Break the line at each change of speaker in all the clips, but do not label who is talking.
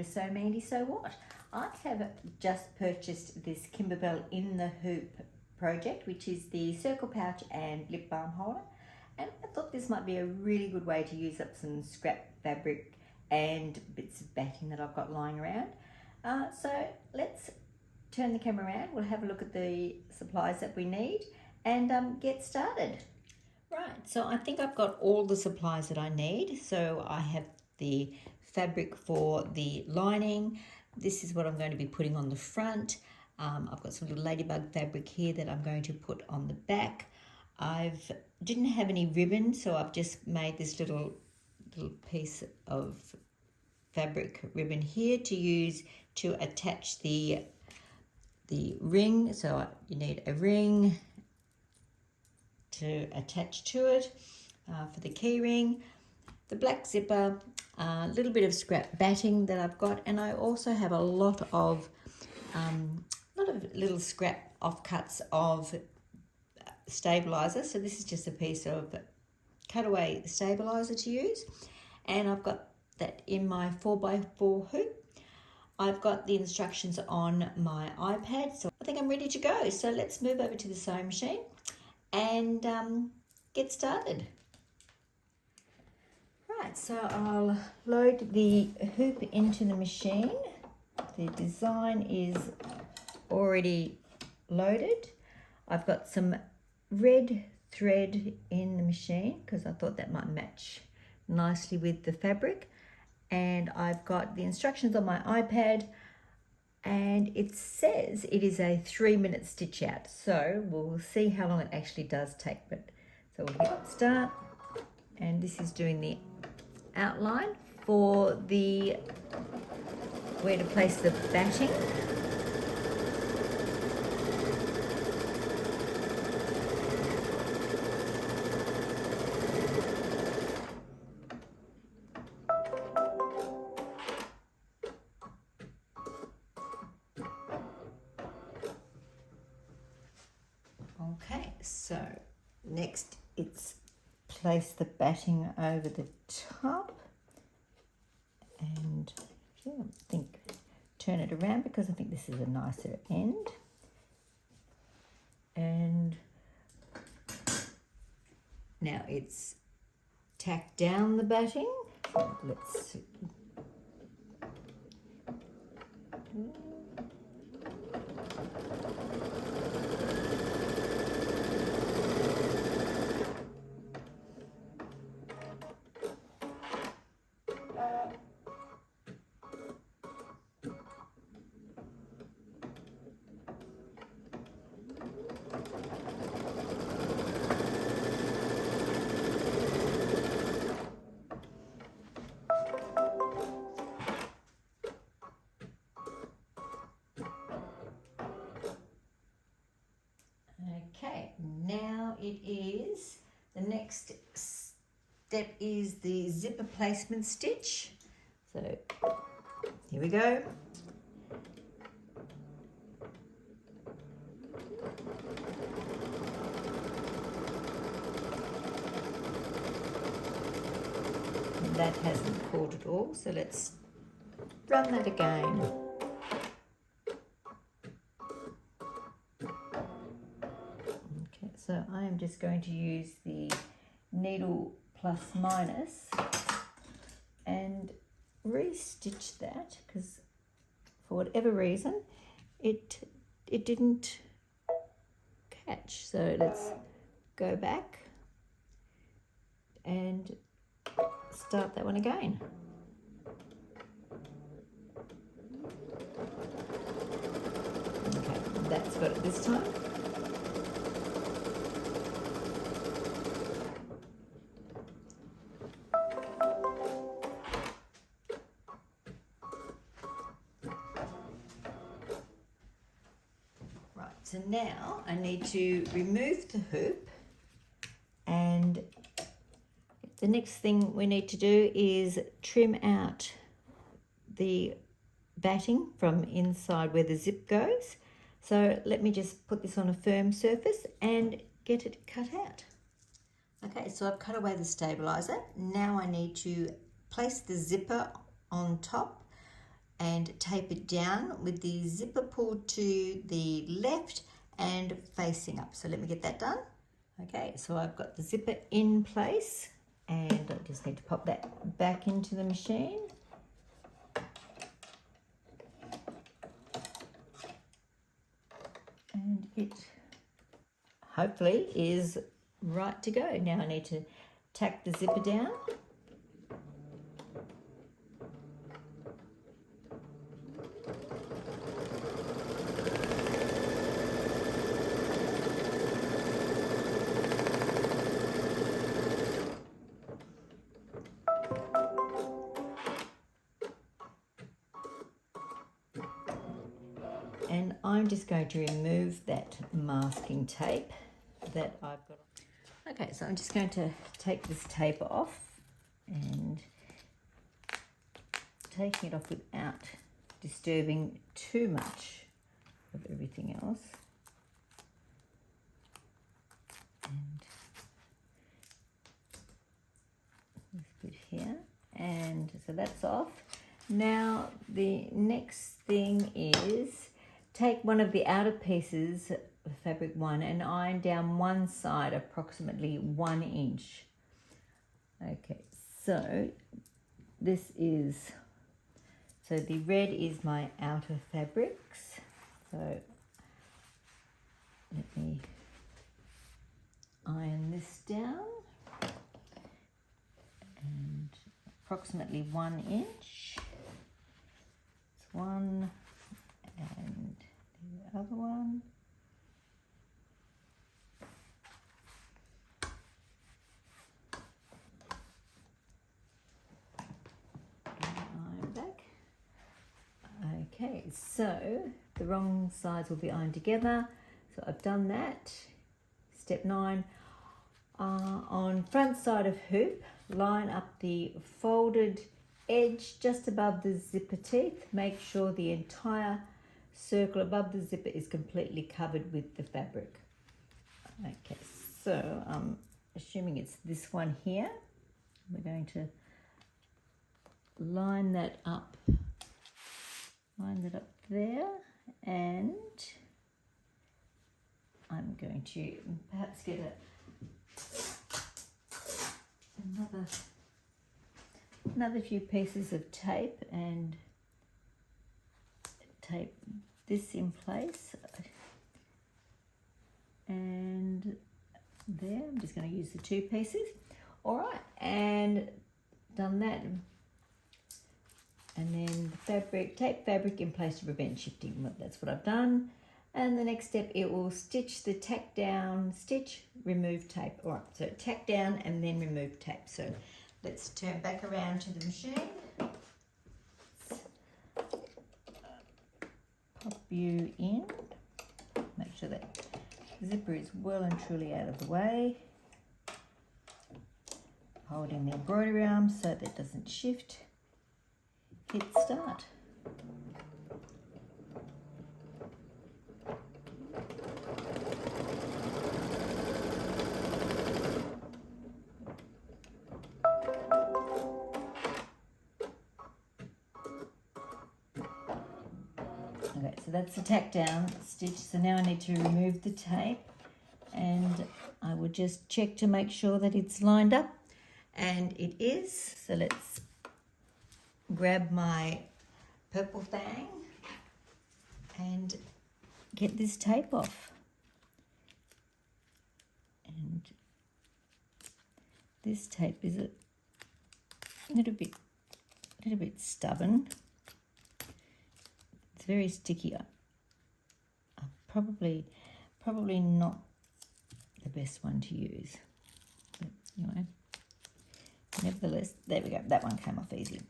So Mandy So What. I have just purchased this Kimberbell in the Hoop project, which is the circle pouch and lip balm holder, and I thought this might be a really good way to use up some scrap fabric and bits of batting that I've got lying around. So let's turn the camera around, we'll have a look at the supplies that we need and get started. Right, so I think I've got all the supplies that I need. So I have the fabric for the lining. This is what I'm going to be putting on the front. I've got some little ladybug fabric here that I'm going to put on the back. Didn't have any ribbon, so I've just made this little piece of fabric ribbon here to use to attach the ring. So you need a ring to attach to it for the key ring, the black zipper, a little bit of scrap batting that I've got, and I also have a lot of little scrap offcuts of stabilizer. So this is just a piece of cutaway stabilizer to use, and I've got that in my 4x4 hoop. I've got the instructions on my iPad, so I think I'm ready to go. So let's move over to the sewing machine and get started. Right, so I'll load the hoop into the machine. The design is already loaded. I've got some red thread in the machine because I thought that might match nicely with the fabric. And I've got the instructions on my iPad, and it says it is a 3-minute stitch out. So we'll see how long it actually does take. So we'll hit start, and this is doing the outline for where to place the batting. Okay, so next it's place the batting over the top, and I think turn it around because I think this is a nicer end. And now it's tacked down the batting. So let's see. Okay, now the next step is the zipper placement stitch. So here we go. And that hasn't pulled at all, so let's run that again. So I am just going to use the needle plus minus and re-stitch that because for whatever reason it didn't catch. So let's go back and start that one again. Okay, that's got it this time. So now I need to remove the hoop, and the next thing we need to do is trim out the batting from inside where the zip goes. So let me just put this on a firm surface and get it cut out. Okay, so I've cut away the stabilizer. Now I need to place the zipper on top and tape it down with the zipper pulled to the left and facing up. So let me get that done. Okay, so I've got the zipper in place and I just need to pop that back into the machine. And it hopefully is right to go. Now I need to tack the zipper down. And I'm just going to remove that masking tape that I've got. Okay, so I'm just going to take this tape off and taking it off without disturbing too much of everything else. And this bit here, and so that's off. Now the next thing is take one of the outer pieces of fabric 1 and iron down one side approximately 1 inch. Okay, so this is, so the red is my outer fabrics. So let me iron this down and approximately 1 inch. It's one and the other one. Iron back. Okay, so the wrong sides will be ironed together. So I've done that. Step 9. On front side of hoop, line up the folded edge just above the zipper teeth. Make sure the entire circle above the zipper is completely covered with the fabric. Okay, so I'm assuming it's this one here. We're going to line that up there, and I'm going to perhaps get another few pieces of tape and tape this in place, and there I'm just going to use the 2 pieces. All right, and done that, and then the fabric, tape fabric in place to prevent shifting. Well, that's what I've done. And the next step, it will stitch the tack down, stitch, remove tape. All right, so tack down and then remove tape. So let's turn back around to the machine. Pop you in. Make sure that the zipper is well and truly out of the way. Holding the embroidery arm so that it doesn't shift. Hit start. Okay, so that's the tack down stitch. So now I need to remove the tape, and I will just check to make sure that it's lined up, and it is. So let's grab my purple thang and get this tape off. And this tape is a little bit stubborn. It's very sticky. Probably not the best one to use. But anyway, nevertheless, there we go. That one came off easy.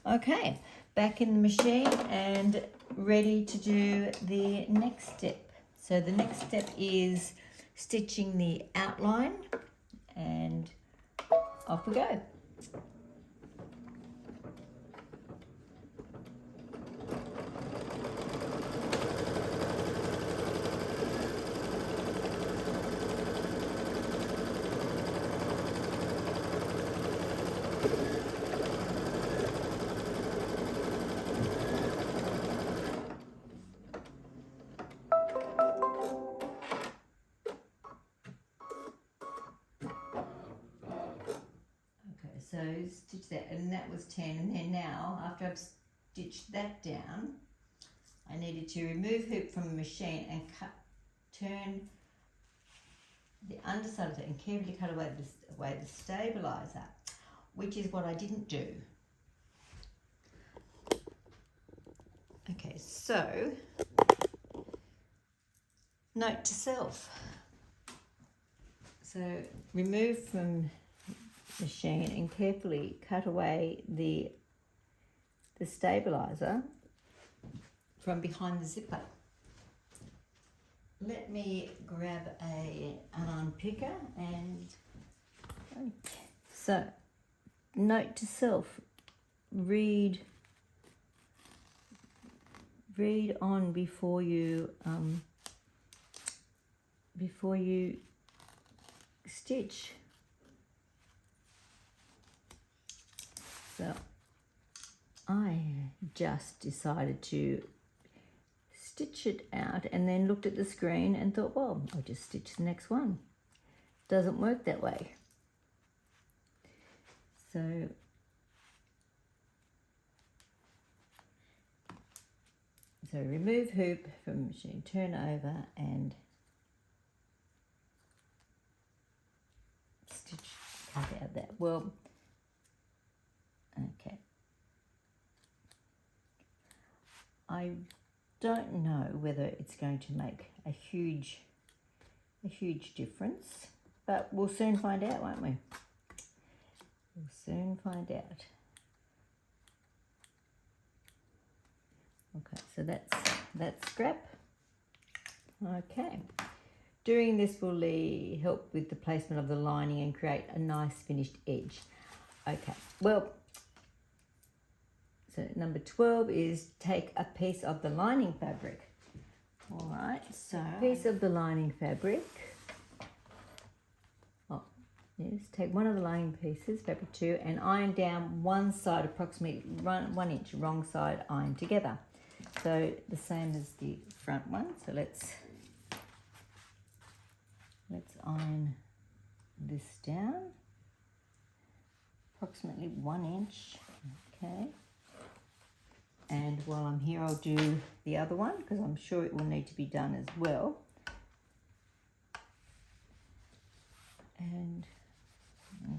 Okay, back in the machine and ready to do the next step. So the next step is stitching the outline, and off we go. So stitch that, and that was 10, and then now after I've stitched that down, I needed to remove hoop from the machine and turn the underside of it and carefully cut away the stabilizer, which is what I didn't do. Okay, so note to self. So remove from machine and carefully cut away the stabilizer from behind the zipper. Let me grab an unpicker and so note to self, read on before you stitch. So I just decided to stitch it out and then looked at the screen and thought, well, I'll just stitch the next one. Doesn't work that way. So remove hoop from machine, turn over and stitch, cut out that. Well, okay. I don't know whether it's going to make a huge difference, but we'll soon find out, won't we? We'll soon find out. Okay, so that's scrap. Okay. Doing this will help with the placement of the lining and create a nice finished edge. Okay, well, so number 12 is take a piece of the lining fabric. All right, so a piece of the lining fabric. Oh, yes, take one of the lining pieces, fabric 2, and iron down one side approximately 1 inch, wrong side iron together. So the same as the front one. So let's iron this down, approximately 1 inch. Okay. And while I'm here, I'll do the other one because I'm sure it will need to be done as well. And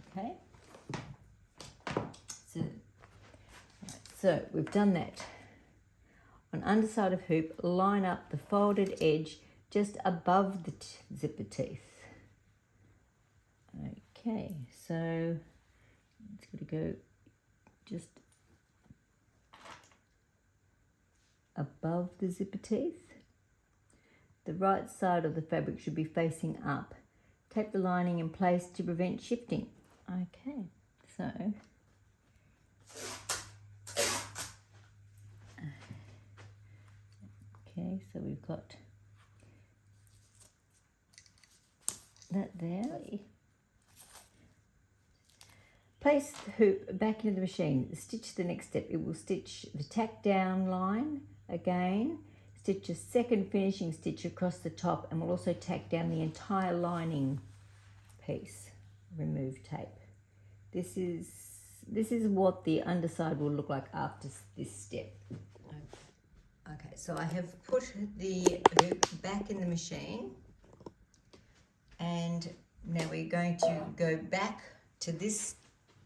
okay, so we've done that. On underside of hoop, line up the folded edge just above the zipper teeth. Okay, so it's going to go just above the zipper teeth. The right side of the fabric should be facing up. Tape the lining in place to prevent shifting. Okay, so we've got that there. Place the hoop back into the machine. Stitch the next step. It will stitch the tack down line again, stitch a second finishing stitch across the top, and we'll also tack down the entire lining piece. Remove tape. This is what the underside will look like after this step. Okay, so I have put the hoop back in the machine, and now we're going to go back to this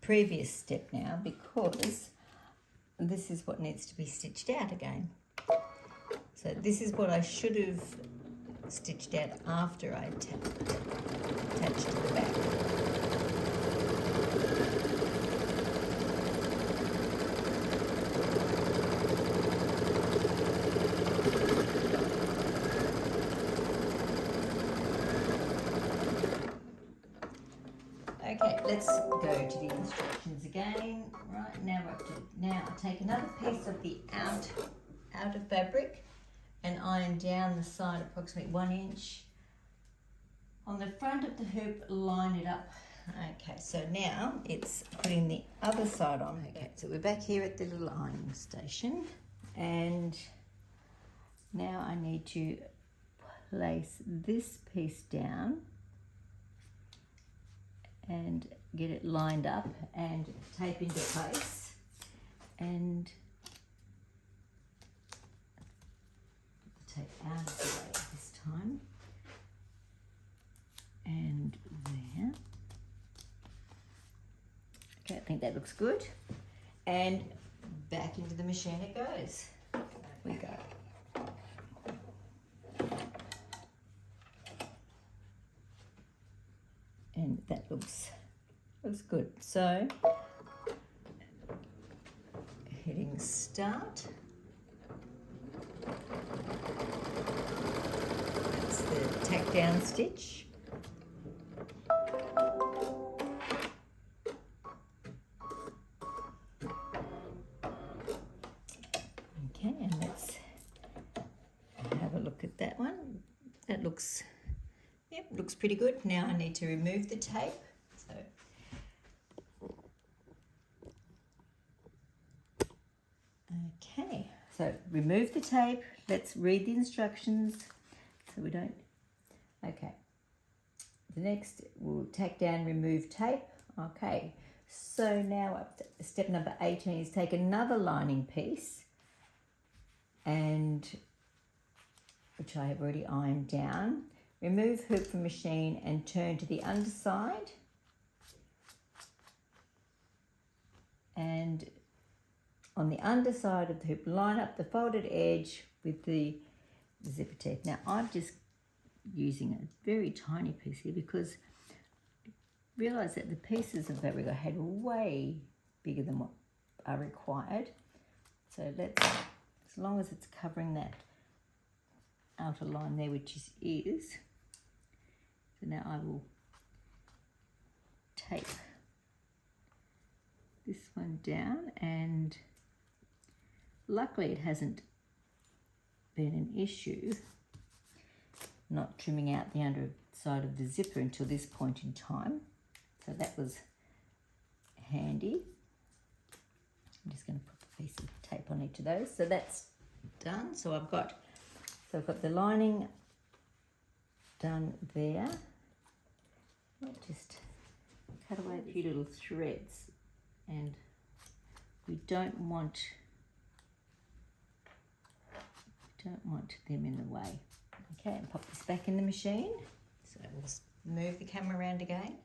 previous step now because this is what needs to be stitched out again. So this is what I should have stitched out after I attached to the back. Okay, let's go to the instructions again. Right, now we're up to, now take another piece of the outer fabric and iron down the side approximately 1 inch. On the front of the hoop, line it up. Okay, so now it's putting the other side on. Okay, so we're back here at the little ironing station, and now I need to place this piece down and get it lined up and tape into place. And put the tape out of the way this time. And there. Okay, I think that looks good. And back into the machine it goes. There we go. And that looks good. So hitting start. That's the tack down stitch. Okay, and let's have a look at that one. That looks, yep, looks pretty good. Now I need to remove the tape. So okay, so remove the tape. Let's read the instructions so we don't. Okay, the next we'll tack down, remove tape. Okay, so now up to step number 18 is take another lining piece, and which I have already ironed down. Remove hoop from machine and turn to the underside. And on the underside of the hoop, line up the folded edge with the zipper teeth. Now I'm just using a very tiny piece here because I realised that the pieces of fabric I had were way bigger than what are required. So let's, as long as it's covering that outer line there, which is. So now I will tape this one down, and luckily it hasn't been an issue not trimming out the underside of the zipper until this point in time. So that was handy. I'm just going to put a piece of tape on each of those. So that's done. So I've got the lining done there. I'll just cut away a few little threads, and we don't want them in the way. Okay, and pop this back in the machine. So we'll move the camera around again.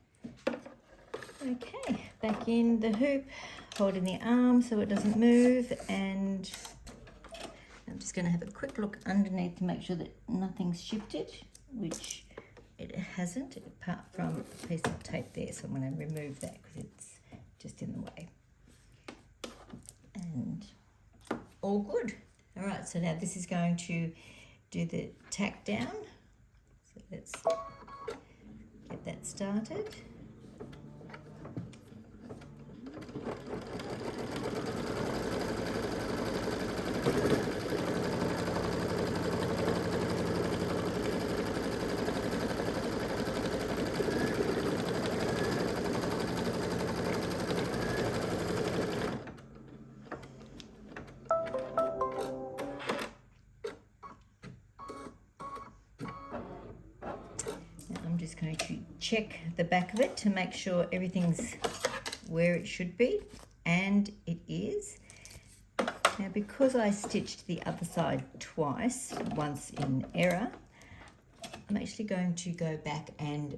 Okay, back in the hoop, holding the arm so it doesn't move, and I'm just going to have a quick look underneath to make sure that nothing's shifted, which it hasn't, apart from a piece of tape there. So I'm going to remove that because it's just in the way. And all good. All right, so now this is going to do the tack down. So let's get that started. I'm just going to check the back of it to make sure everything's where it should be, and it is. Now, because I stitched the other side twice, once in error, I'm actually going to go back and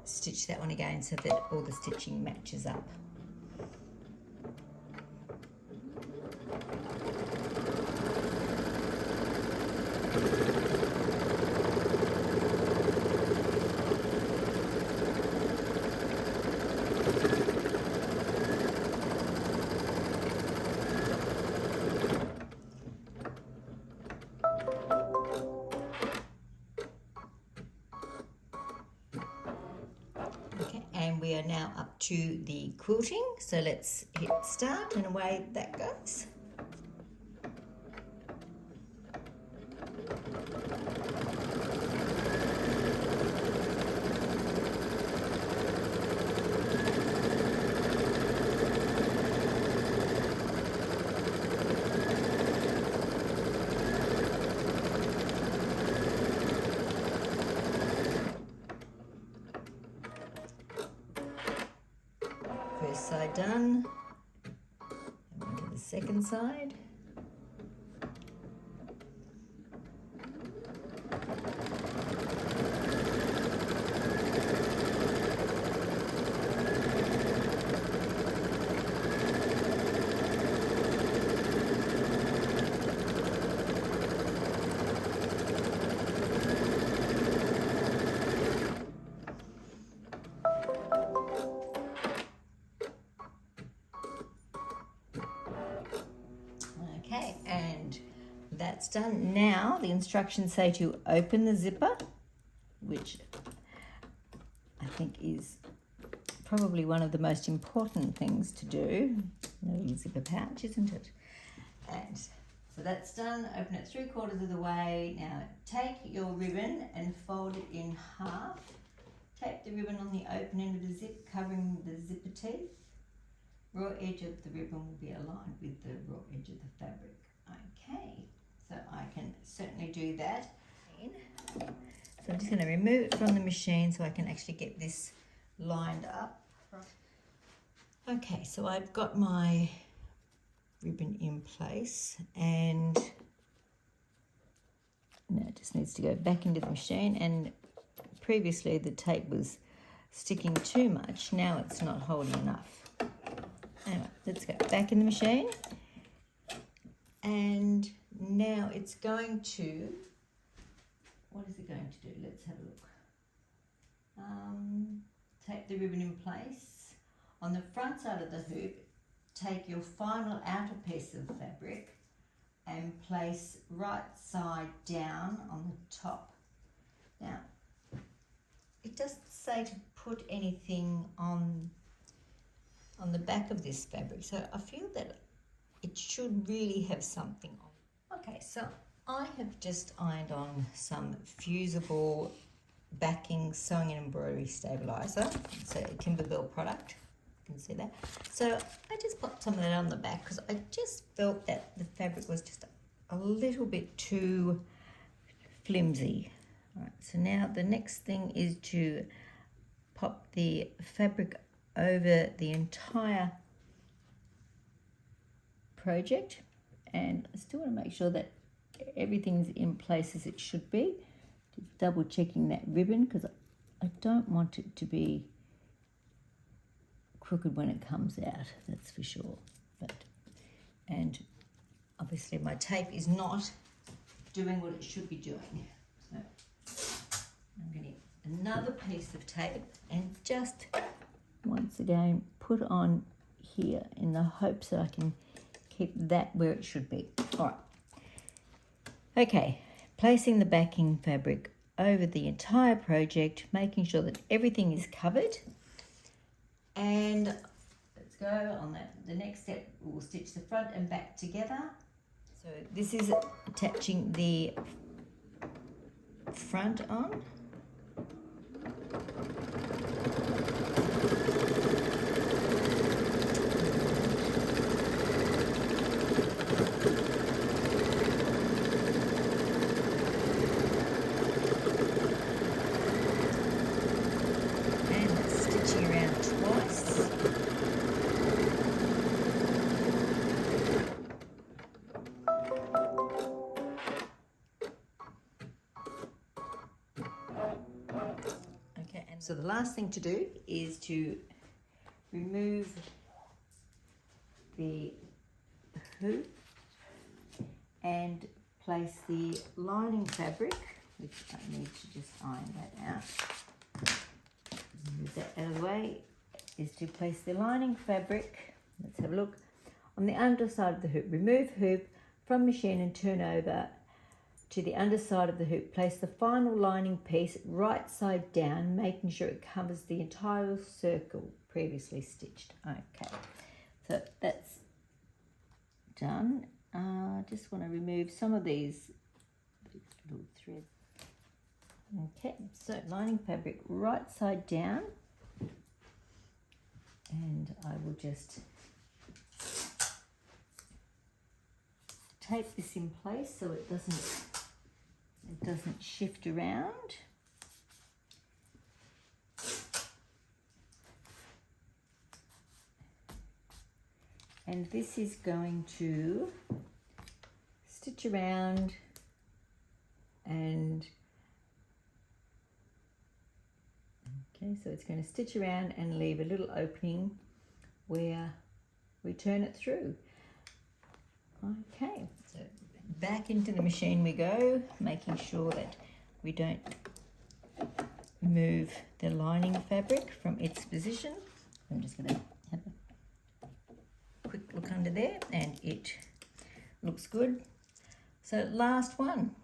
stitch that one again so that all the stitching matches up. And we are now up to the quilting, so let's hit start and away that goes. First side done. And on to the second side. Okay, and that's done. Now the instructions say to open the zipper, which I think is probably one of the most important things to do. No zipper pouch, isn't it? And so that's done. Open it 3/4 of the way. Now take your ribbon and fold it in half. Tape the ribbon on the open end of the zip, covering the zipper teeth. Raw edge of the ribbon will be aligned with the raw edge of the fabric. Okay, so I can certainly do that. So I'm just going to remove it from the machine so I can actually get this lined up. Okay, so I've got my ribbon in place, and now it just needs to go back into the machine. And previously the tape was sticking too much, now it's not holding enough. Anyway, let's go back in the machine, and now it's going to, what is it going to do? Let's have a look. Tape the ribbon in place. On the front side of the hoop, take your final outer piece of fabric and place right side down on the top. Now, it doesn't say to put anything on the back of this fabric, so I feel that it should really have something on. Okay, so I have just ironed on some fusible backing sewing and embroidery stabilizer. It's a Kimberbell product, you can see that. So I just put some of that on the back because I just felt that the fabric was just a little bit too flimsy. All right, so now the next thing is to pop the fabric over the entire project, and I still want to make sure that everything's in place as it should be. Just double checking that ribbon because I don't want it to be crooked when it comes out, that's for sure. And obviously my tape is not doing what it should be doing. So I'm going to get another piece of tape and just once again put on here in the hopes that I can keep that where it should be. All right. Okay, placing the backing fabric over the entire project, making sure that everything is covered. And let's go on that. The next step, we'll stitch the front and back together. So this is attaching the front on. So the last thing to do is to remove the hoop and place the lining fabric, which I need to just iron that out. Move that out of the way, is to place the lining fabric, let's have a look, on the underside of the hoop. Remove hoop from machine and turn over to the underside of the hoop. Place the final lining piece right side down, making sure it covers the entire circle previously stitched. Okay, so that's done. I just want to remove some of these little threads. Okay, so lining fabric right side down, and I will just tape this in place so it doesn't shift around. And this is going to stitch around and okay, so it's going to stitch around and leave a little opening where we turn it through. Okay, so back into the machine we go, making sure that we don't move the lining fabric from its position. I'm just going to have a quick look under there, and it looks good. So last one.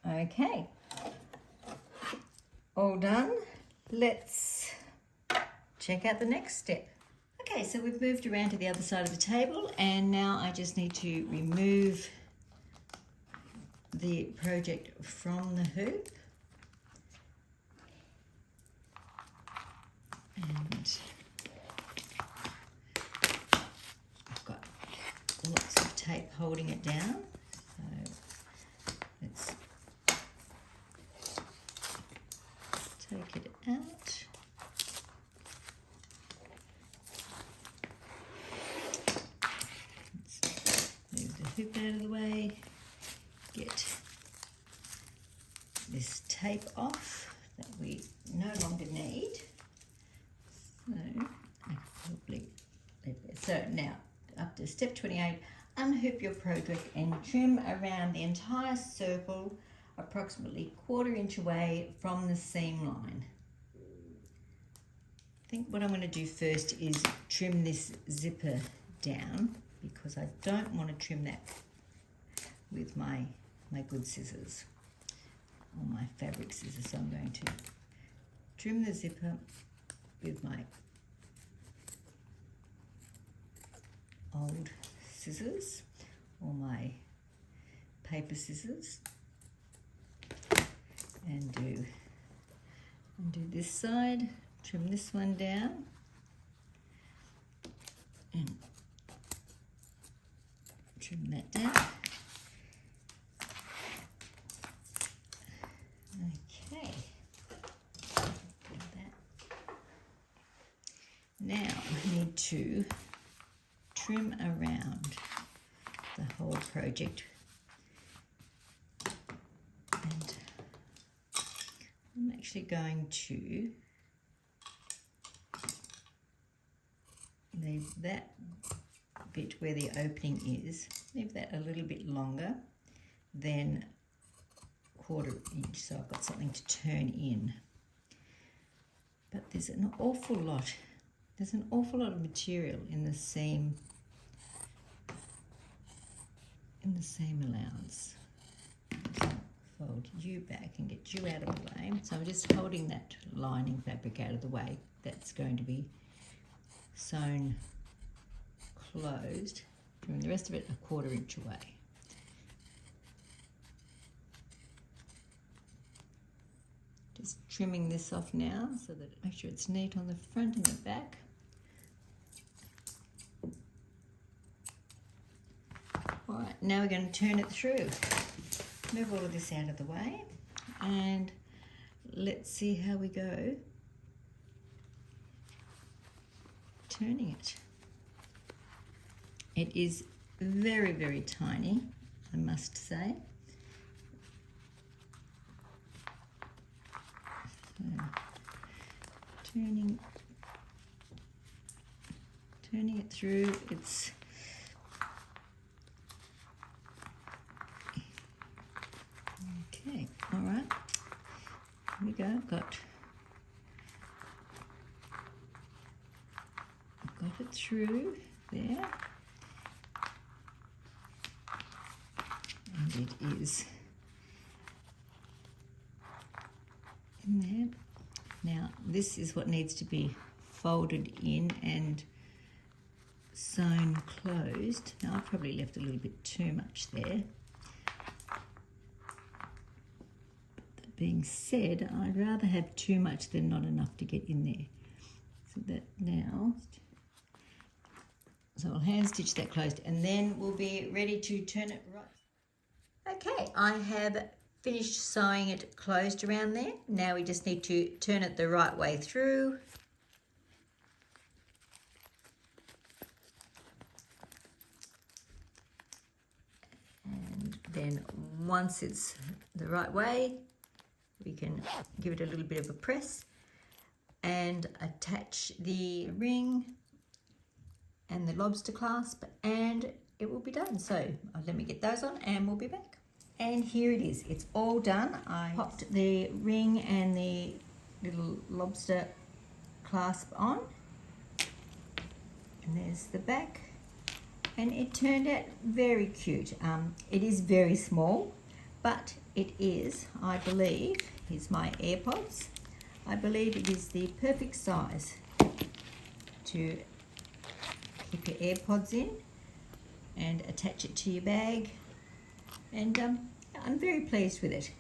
Okay, all done. Let's check out the next step. Okay, so we've moved around to the other side of the table, and now I just need to remove the project from the hoop. And I've got lots of tape holding it down. So let's take it out. Let's move the hoop out of the way. Get this tape off that we no longer need. So I probably leave it. So now up to step 28, unhoop your project and trim around the entire circle approximately 1/4 inch away from the seam line. I think what I'm going to do first is trim this zipper down, because I don't want to trim that with my good scissors or my fabric scissors. So I'm going to trim the zipper with my old scissors or my paper scissors, and do this side, trim this one down, and trim that down. Okay, now I need to trim around the whole project, and I'm actually going to leave that bit where the opening is, leave that a little bit longer than 1/4 inch, so I've got something to turn in. But there's an awful lot of material in the seam allowance. So fold you back and get you out of the way. So I'm just holding that lining fabric out of the way. That's going to be sewn closed, and the rest of it 1/4 inch away. Just trimming this off now so that make sure it's neat on the front and the back. All right, now we're going to turn it through. Move all of this out of the way, and let's see how we go turning it. It is very, very tiny, I must say. So, turning it through, it's okay. All right, here we go. I've got it through there, and it is in there. Now this is what needs to be folded in and sewn closed. Now I've probably left a little bit too much there. That being said, I'd rather have too much than not enough to get in there. So that now, so I'll hand stitch that closed and then we'll be ready to turn it right. Okay, I have finished sewing it closed around there. Now we just need to turn it the right way through. And then once it's the right way, we can give it a little bit of a press and attach the ring and the lobster clasp, and it will be done. So let me get those on and we'll be back. And here it is, it's all done. I popped the ring and the little lobster clasp on, and there's the back, and it turned out very cute. It is very small, but it is, I believe, here's my AirPods, I believe it is the perfect size to keep your AirPods in and attach it to your bag, and I'm very pleased with it.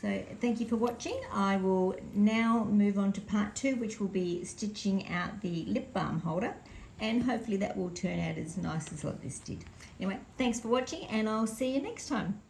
So thank you for watching. I will now move on to part 2, which will be stitching out the lip balm holder, and hopefully that will turn out as nice as what this did. Anyway, thanks for watching and I'll see you next time.